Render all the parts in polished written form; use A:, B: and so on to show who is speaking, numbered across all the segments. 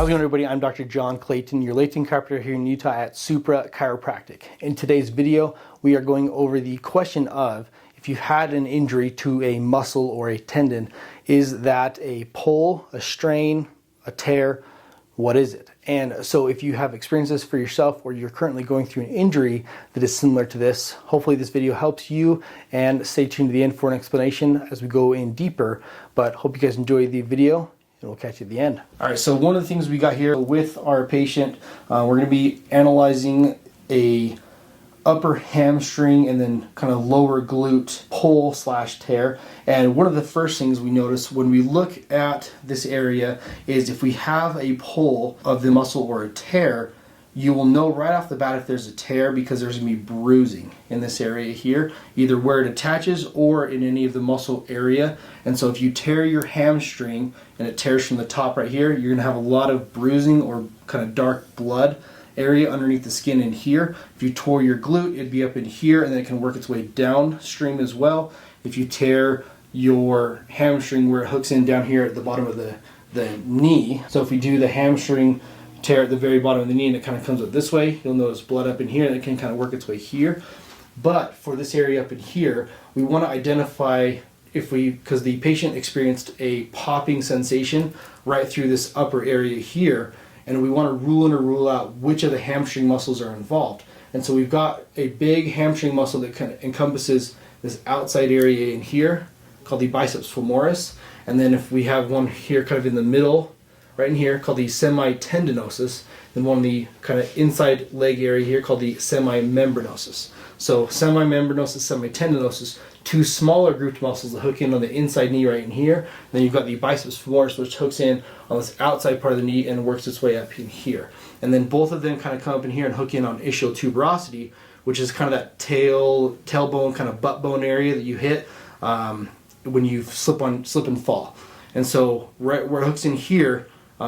A: How's it going, everybody? I'm Dr. John Clayton, your Layton chiropractor here in Utah at Supra Chiropractic. In today's video, we are going over the question of, if you had an injury to a muscle or a tendon, is that a pull, a strain, a tear? What is it? And so if you have experienced this for yourself or you're currently going through an injury that is similar to this, hopefully this video helps you, and stay tuned to the end for an explanation as we go in deeper. But hope you guys enjoy the video, and we'll catch you at the end. All right, so one of the things we got here with our patient, we're going to be analyzing a upper hamstring and then kind of lower glute pull slash tear. And one of the first things we notice when we look at this area is if we have a pull of the muscle or a tear, you will know right off the bat if there's a tear because there's going to be bruising in this area here, either where it attaches or in any of the muscle area. And so if you tear your hamstring and it tears from the top right here, you're going to have a lot of bruising or kind of dark blood area underneath the skin in here. If you tore your glute, it'd be up in here, and then it can work its way downstream as well. If you tear your hamstring where it hooks in down here at the bottom of the knee, so if we do the hamstring tear at the very bottom of the knee and it kind of comes up this way, you'll notice blood up in here, and it can kind of work its way here. But for this area up in here, we want to identify because the patient experienced a popping sensation right through this upper area here, and we want to rule in or rule out which of the hamstring muscles are involved. And so we've got a big hamstring muscle that kind of encompasses this outside area in here called the biceps femoris. And then if we have one here kind of in the middle, right in here, called the semitendinosus, then one in the kind of inside leg area here called the semimembranosus. So semimembranosus, semitendinosus, two smaller grouped muscles that hook in on the inside knee right in here. And then you've got the biceps femoris, which hooks in on this outside part of the knee and works its way up in here. And then both of them kind of come up in here and hook in on ischial tuberosity, which is kind of that tailbone, kind of butt bone area that you hit when you slip and fall. And so right where it hooks in here,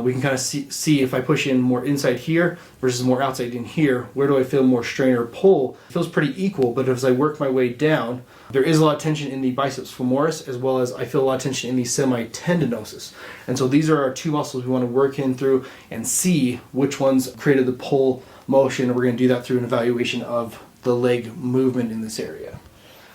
A: we can kind of see if I push in more inside here versus more outside in here, where do I feel more strain or pull? It feels pretty equal, but as I work my way down, there is a lot of tension in the biceps femoris, as well as I feel a lot of tension in the semitendinosus. And so these are our two muscles we want to work in through and see which ones created the pull motion. And we're going to do that through an evaluation of the leg movement in this area.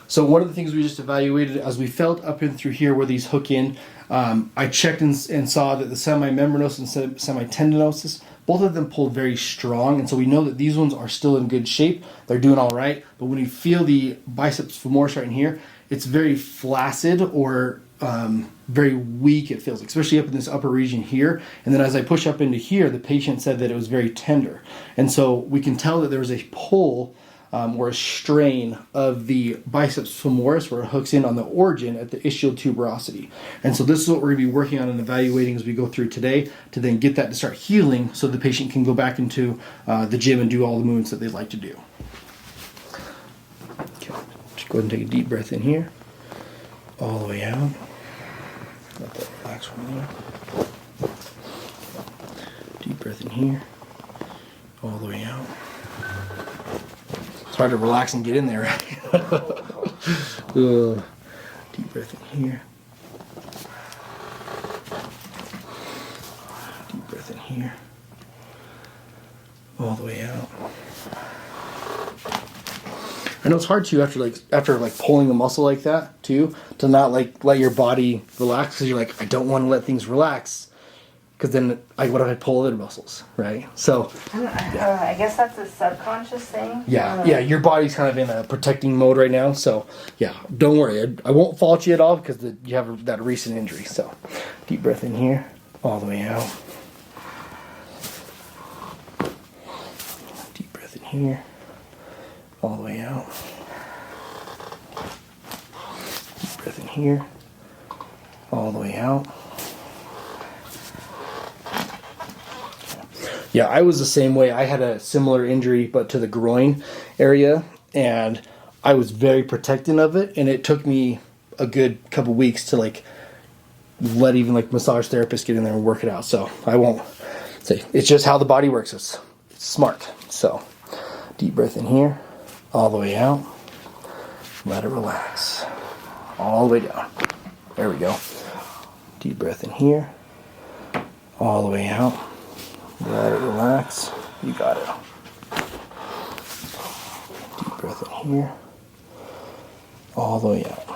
A: So one of the things we just evaluated as we felt up in through here where these hook in, I checked and saw that the semimembranosus and semitendinosus, both of them pulled very strong, and so we know that these ones are still in good shape. They're doing all right, but when you feel the biceps femoris right in here, it's very flaccid or very weak, it feels, especially up in this upper region here. And then as I push up into here, the patient said that it was very tender. And so we can tell that there was a pull or a strain of the biceps femoris where it hooks in on the origin at the ischial tuberosity. And so this is what we're going to be working on and evaluating as we go through today to then get that to start healing so the patient can go back into the gym and do all the movements that they'd like to do. Okay, just go ahead and take a deep breath in here, all the way out. Let that relax from there. Deep breath in here, all the way out. It's hard to relax and get in there, right? Deep breath in here. Deep breath in here. All the way out. I know it's hard to after pulling a muscle like that too, to not let your body relax, because you're like, I don't want to let things relax. Because then, what if I pull other muscles, right? So,
B: I guess that's a subconscious thing.
A: Yeah, your body's kind of in a protecting mode right now. So, yeah, don't worry. I won't fault you at all because you have that recent injury. So, deep breath in here, all the way out. Deep breath in here, all the way out. Deep breath in here, all the way out. Yeah, I was the same way. I had a similar injury, but to the groin area, and I was very protective of it, and it took me a good couple weeks to let even massage therapists get in there and work it out. So I won't say, it's just how the body works. It's smart. So deep breath in here, all the way out. Let it relax. All the way down. There we go. Deep breath in here, all the way out. Let it relax. You got it. Deep breath in here. All the way out.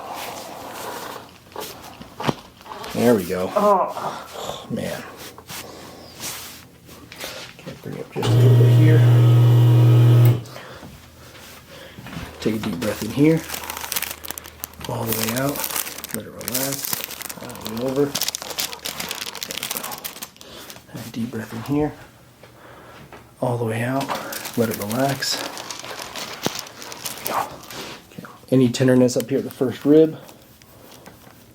A: There we go.
B: Oh.
A: Man. Okay, bring it just over here. Take a deep breath in here. All the way out. Let it relax. All the way over. There we go. And a deep breath in here. All the way out. Let it relax. There we go. Okay. Any tenderness up here at the first rib?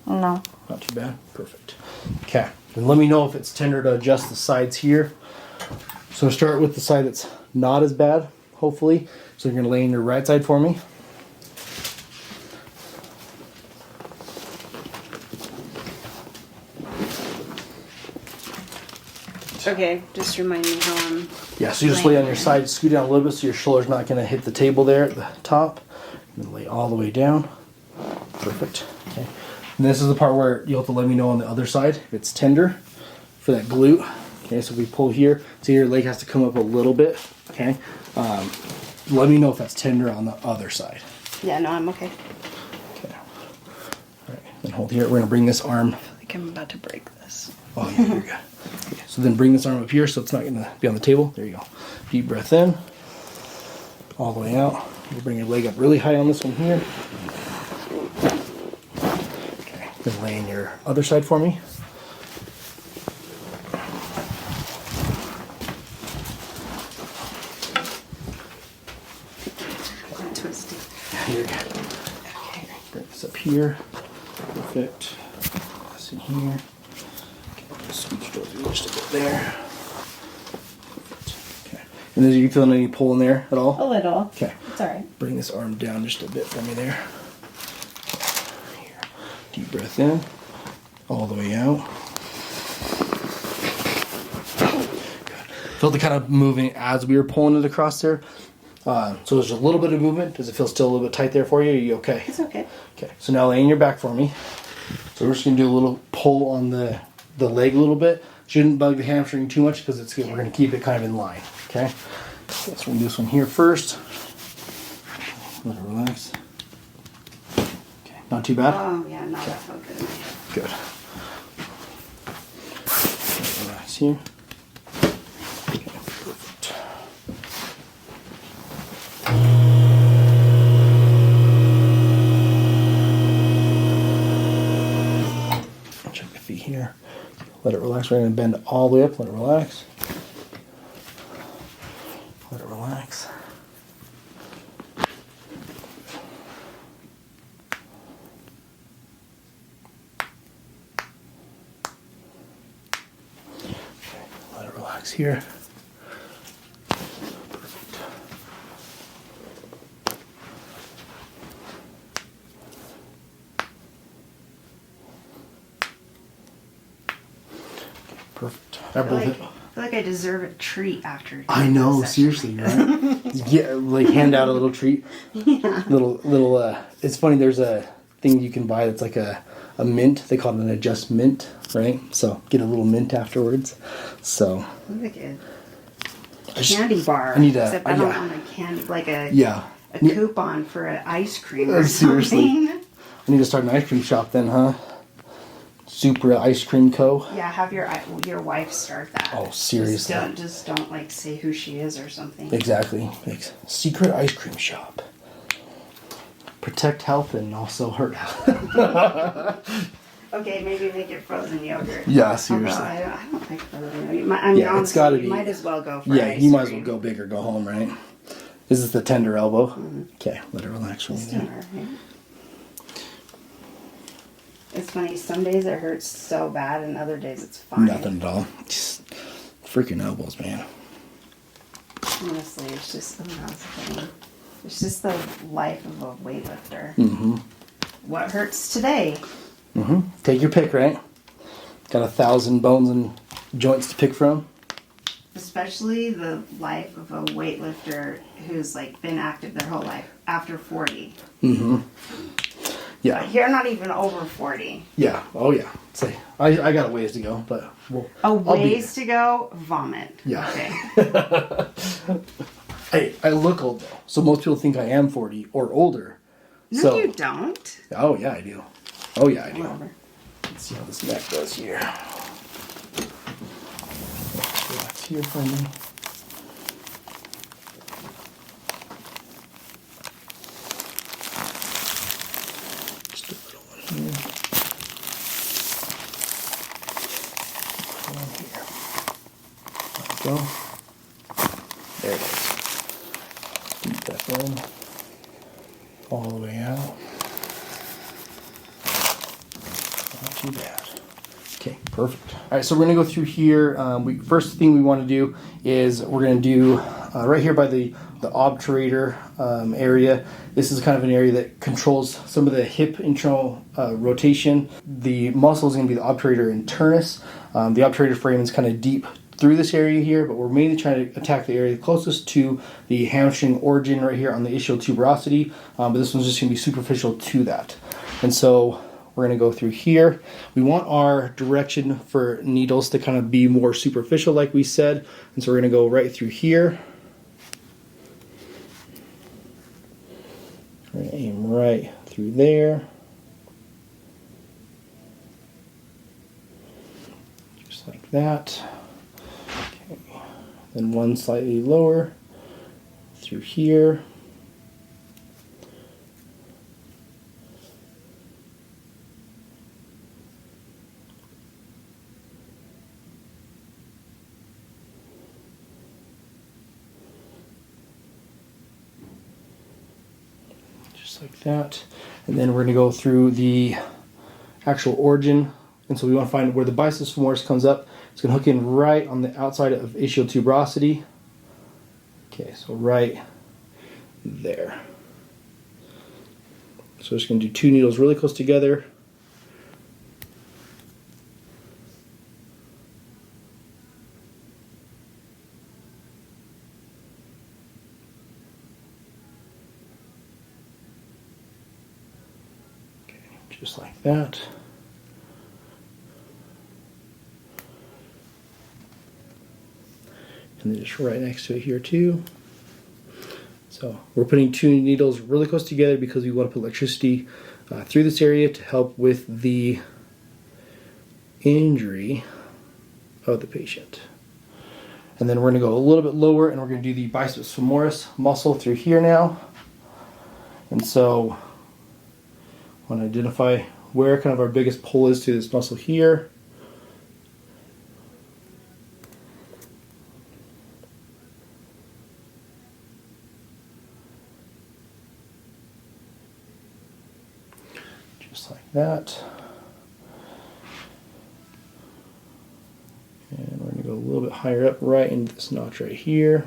B: No.
A: Not too bad. Perfect. Okay. And let me know if it's tender to adjust the sides here. So start with the side that's not as bad, hopefully. So you're going to lay in your right side for me.
C: Okay, just remind me how I'm...
A: Yeah, so you just lay on your side, scoot down a little bit so your shoulder's not going to hit the table there at the top. And then lay all the way down. Perfect. Okay. And this is the part where you'll have to let me know on the other side if it's tender for that glute. Okay, so if we pull here, see your leg has to come up a little bit. Okay. Let me know if that's tender on the other side.
C: Yeah, no, I'm okay.
A: Okay. All right. Then hold here. We're going to bring this arm.
C: I feel like I'm about to break this.
A: Oh, yeah, you're good. Okay, so then bring this arm up here so it's not going to be on the table. There you go. Deep breath in. All the way out. You'll bring your leg up really high on this one here. Okay. Then lay in your other side for me.
C: I'm twisted.
A: You're good. Okay. Bring this up here. Perfect. This in here. Scooch over just a bit there. Perfect. Okay. And then are you feeling any pull in there at all?
C: A little.
A: Okay.
C: It's alright.
A: Bring this arm down just a bit for me there. Here. Deep breath in. All the way out. Good. Felt the kind of moving as we were pulling it across there. So there's a little bit of movement. Does it feel still a little bit tight there for you? Are you okay?
C: It's okay.
A: Okay. So now lay on your back for me. So we're just going to do a little pull on the leg a little bit. Shouldn't bug the hamstring too much because it's good. We're going to keep it kind of in line. Okay. So we're going to do this one here first. Let it relax. Okay. Not too bad.
C: Oh, yeah, no, that felt good.
A: Good. Let it relax here. Okay. Perfect. Check the feet here. Let it relax. We're going to bend all the way up. Let it relax. Let it relax. Okay. Let it relax here. Perfect. Perfect.
C: I feel like I deserve a treat after.
A: I know,
C: this
A: seriously, right? Yeah, like hand out a little treat.
C: Yeah.
A: Little. It's funny. There's a thing you can buy that's like a mint. They call it an adjust mint, right? So get a little mint afterwards. So.
C: Like a candy bar.
A: I need a.
C: Except I don't want a candy, like a a coupon for an ice cream or
A: Seriously.
C: something.
A: I need to start an ice cream shop then, huh? Supra Ice Cream Co.
C: Yeah, have your wife start that.
A: Oh, seriously.
C: Just don't like say who she is or something.
A: Exactly. Secret ice cream shop. Protect health and also hurt health.
C: Okay, maybe make it frozen yogurt.
A: Yeah, seriously.
C: Although I don't like frozen yogurt. I mean,
A: Yeah,
C: honestly,
A: it's gotta be.
C: You might as well go for
A: Yeah,
C: ice
A: you might as well
C: cream.
A: go big or go home, right? This is the tender elbow. Okay, let it relax for me
C: It's
A: there.
C: alright. It's funny, some days it hurts so bad and other days it's fine.
A: Nothing at all. Just freaking elbows, man.
C: Honestly, it's just, it's just the life of a weightlifter.
A: Mm-hmm.
C: What hurts today?
A: Mm-hmm. Take your pick, right? Got 1,000 bones and joints to pick from.
C: Especially the life of a weightlifter who's like been active their whole life after 40.
A: Mm-hmm. Yeah.
C: You're not even over 40.
A: Yeah. Oh, yeah. Say, I got a ways to go, but
C: A ways to go, vomit.
A: Yeah.
C: Okay.
A: I look old though, so most people think I am 40 or older.
C: No,
A: So,
C: you don't.
A: oh yeah, I do. Oh yeah, I do.
C: Whatever.
A: Let's see how this neck does here. Relax here for me. Just a little one here. One here. There we go. There it is. Deep that in. All the way out. Not too bad. Okay, perfect. All right, so we're gonna go through here. First thing we want to do is we're gonna do right here by the obturator area. This is kind of an area that controls some of the hip internal rotation. The muscle is gonna be the obturator internus. The obturator frame is kind of deep through this area here, but we're mainly trying to attack the area closest to the hamstring origin right here on the ischial tuberosity, but this one's just going to be superficial to that. And so we're going to go through here. We want our direction for needles to kind of be more superficial like we said, and so we're going to go right through here. We're going to aim right through there. Just like that. Then one slightly lower through here. Just like that. And then we're going to go through the actual origin. And so we want to find where the biceps femoris comes up. It's going to hook in right on the outside of ischial tuberosity. Okay, so right there. So we're just going to do two needles really close together. Okay, just like that. And then just right next to it here too. So we're putting two needles really close together because we want to put electricity through this area to help with the injury of the patient. And then we're going to go a little bit lower and we're going to do the biceps femoris muscle through here now. And so I want to identify where kind of our biggest pull is to this muscle here. Just like that. And we're going to go a little bit higher up right into this notch right here.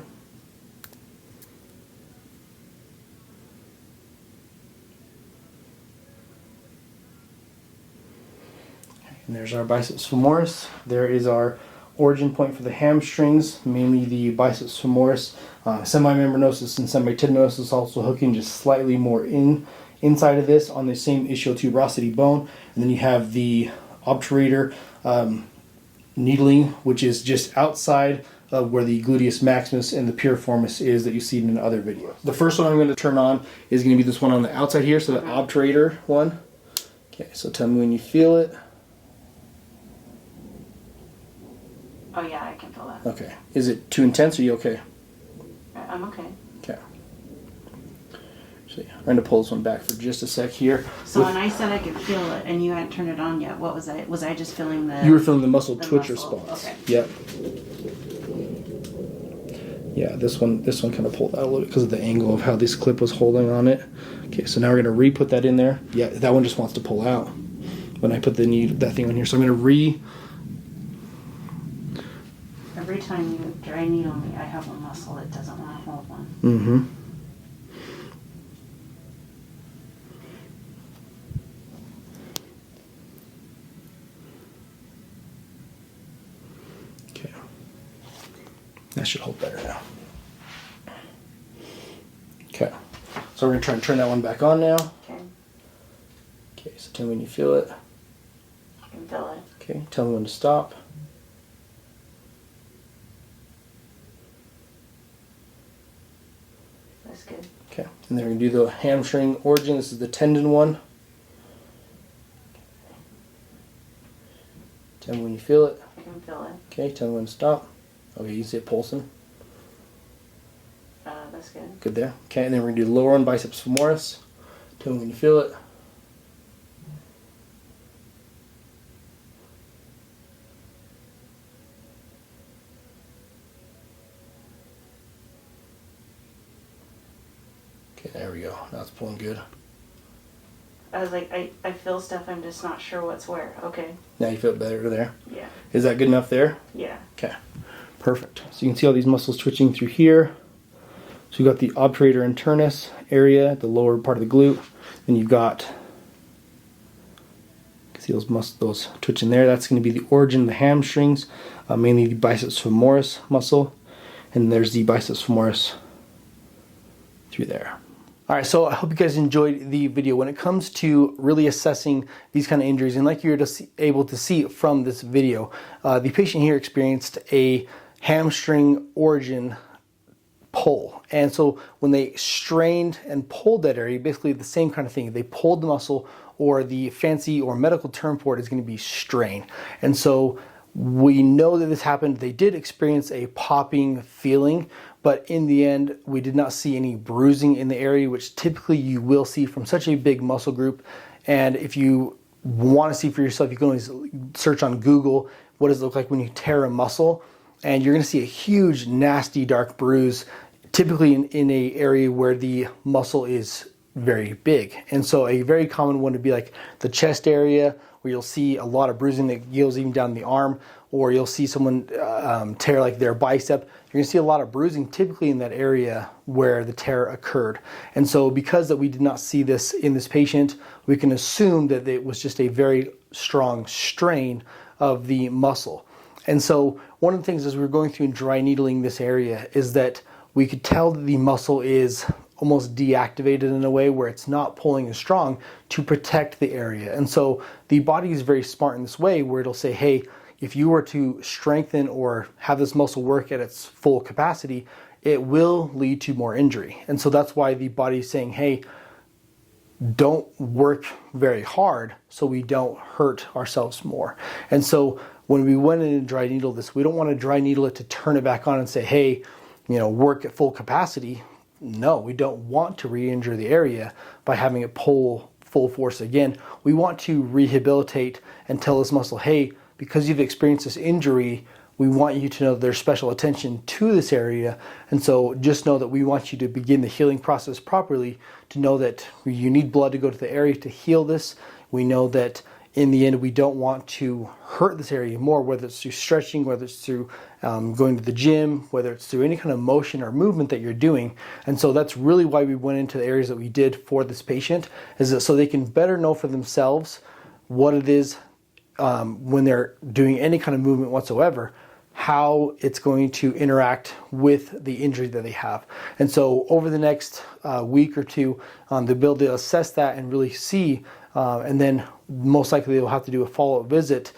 A: And there's our biceps femoris. There is our origin point for the hamstrings, mainly the biceps femoris. Semimembranosus and semitendinosus also hooking just slightly more inside of this on the same ischial tuberosity bone. And then you have the obturator needling, which is just outside of where the gluteus maximus and the piriformis is that you've seen in other videos. The first one I'm going to turn on is going to be this one on the outside here, so the obturator one. Okay, so tell me when you feel it.
B: Oh yeah, I can feel that.
A: Okay. Is it too intense or are you okay?
B: I'm okay.
A: Okay. So yeah, I'm going to pull this one back for just a sec here.
B: So when I said I could feel it and you hadn't turned it on yet, what was I? Was I just feeling the...
A: You were feeling the muscle
B: the
A: twitch
B: muscle,
A: response.
B: okay.
A: Yep. Yeah, this one kind of pulled out a little bit because of the angle of how this clip was holding on it. Okay, so now we're going to re-put that in there. Yeah, that one just wants to pull out when I put that thing on here. So I'm going to
B: Every time you dry needle me, I have a muscle that doesn't want to hold one.
A: Mm-hmm. Okay. That should hold better now. Okay. So we're going to try and turn that one back on now.
B: Okay.
A: Okay, so tell me when you feel it.
B: I can feel it.
A: Okay, tell me when to stop.
B: That's good.
A: Okay, and then we're going to do the hamstring origin. This is the tendon one. Tell me when you feel it.
B: I can feel it.
A: Okay, tell me when to stop. Okay, you can see it pulsing.
B: That's good.
A: Good there. Okay, and then we're going to do the lower one, biceps femoris. Tell me when you feel it. Okay, there we go. Now it's pulling good.
B: I was like, I feel stuff, I'm just not sure what's where. Okay.
A: Now you feel it better there.
B: Yeah.
A: Is that good enough there?
B: Yeah.
A: Okay, perfect. So you can see all these muscles twitching through here. So you've got the obturator internus area, the lower part of the glute. Then you've got, you can see those twitching there. That's going to be the origin of the hamstrings, mainly the biceps femoris muscle. And there's the biceps femoris through there. All right, so I hope you guys enjoyed the video. When it comes to really assessing these kind of injuries, and like you're able to see from this video, the patient here experienced a hamstring origin pull. And so when they strained and pulled that area, basically the same kind of thing. They pulled the muscle, or the fancy or medical term for it is going to be strain. And so we know that this happened. They did experience a popping feeling, but in the end, we did not see any bruising in the area, which typically you will see from such a big muscle group. And if you want to see for yourself, you can always search on Google, what does it look like when you tear a muscle? And you're going to see a huge, nasty, dark bruise, typically in a area where the muscle is very big. And so a very common one would be like the chest area, where you'll see a lot of bruising that goes even down the arm, or you'll see someone tear like their bicep. You're gonna see a lot of bruising typically in that area where the tear occurred. And so because that we did not see this in this patient, we can assume that it was just a very strong strain of the muscle. And so one of the things as we were going through and dry needling this area is that we could tell that the muscle is almost deactivated in a way where it's not pulling as strong to protect the area. And so the body is very smart in this way where it'll say, hey, if you were to strengthen or have this muscle work at its full capacity, it will lead to more injury. And so that's why the body is saying, hey, don't work very hard so we don't hurt ourselves more. And so when we went in and dry needle this, we don't want to dry needle it to turn it back on and say, hey, work at full capacity. No, we don't want to re-injure the area by having it pull full force again. We want to rehabilitate and tell this muscle, hey, because you've experienced this injury, we want you to know there's special attention to this area. And so just know that we want you to begin the healing process properly, to know that you need blood to go to the area to heal this. We know that in the end, we don't want to hurt this area more, whether it's through stretching, whether it's through going to the gym, whether it's through any kind of motion or movement that you're doing. And so that's really why we went into the areas that we did for this patient, is that so they can better know for themselves what it is when they're doing any kind of movement whatsoever, how it's going to interact with the injury that they have. And so over the next week or two, they'll be able to assess that and really see, and then most likely they'll have to do a follow-up visit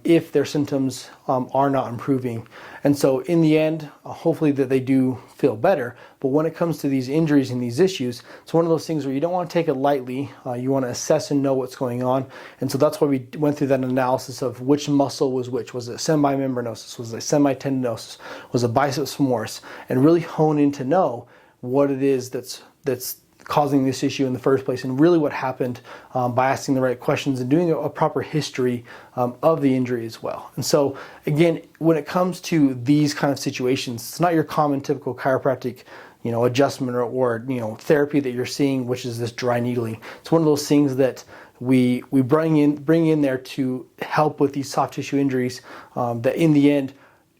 A: if their symptoms are not improving. And so in the end, hopefully that they do feel better. But when it comes to these injuries and these issues, it's one of those things where you don't want to take it lightly. You want to assess and know what's going on. And so that's why we went through that analysis of which muscle was which. Was it semimembranosus? Was it semitendinosus? Was it biceps femoris? And really hone in to know what it is that's causing this issue in the first place, and really what happened by asking the right questions and doing a proper history of the injury as well. And so again, when it comes to these kind of situations, it's not your common typical chiropractic adjustment or therapy that you're seeing, which is this dry needling. It's one of those things that we bring in there to help with these soft tissue injuries that in the end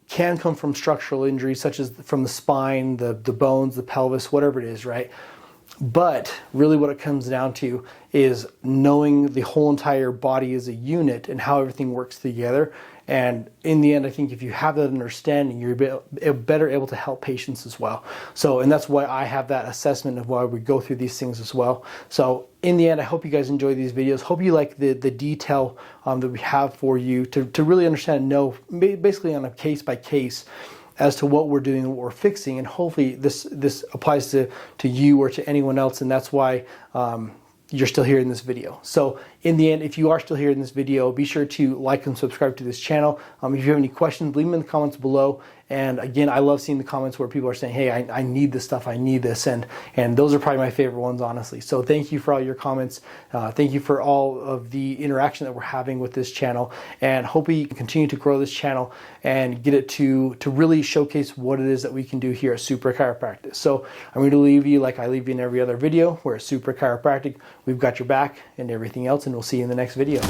A: can come from structural injuries, such as from the spine, the bones, the pelvis, whatever it is, right? But really what it comes down to is knowing the whole entire body as a unit and how everything works together. And in the end, I think if you have that understanding, you're better able to help patients as well. So, and that's why I have that assessment of why we go through these things as well. So in the end, I hope you guys enjoy these videos. Hope you like the detail that we have for you to really understand and know, basically on a case by case, as to what we're doing and what we're fixing. And hopefully this applies to you or to anyone else. And that's why you're still here in this video. So in the end, if you are still here in this video, be sure to like and subscribe to this channel. If you have any questions, leave them in the comments below. And again, I love seeing the comments where people are saying, hey, I need this stuff, I need this. And those are probably my favorite ones, honestly. So thank you for all your comments. Thank you for all of the interaction that we're having with this channel. And hope we can continue to grow this channel and get it to really showcase what it is that we can do here at Supra Chiropractic. So I'm going to leave you like I leave you in every other video. We're at Supra Chiropractic. We've got your back and everything else, and we'll see you in the next video.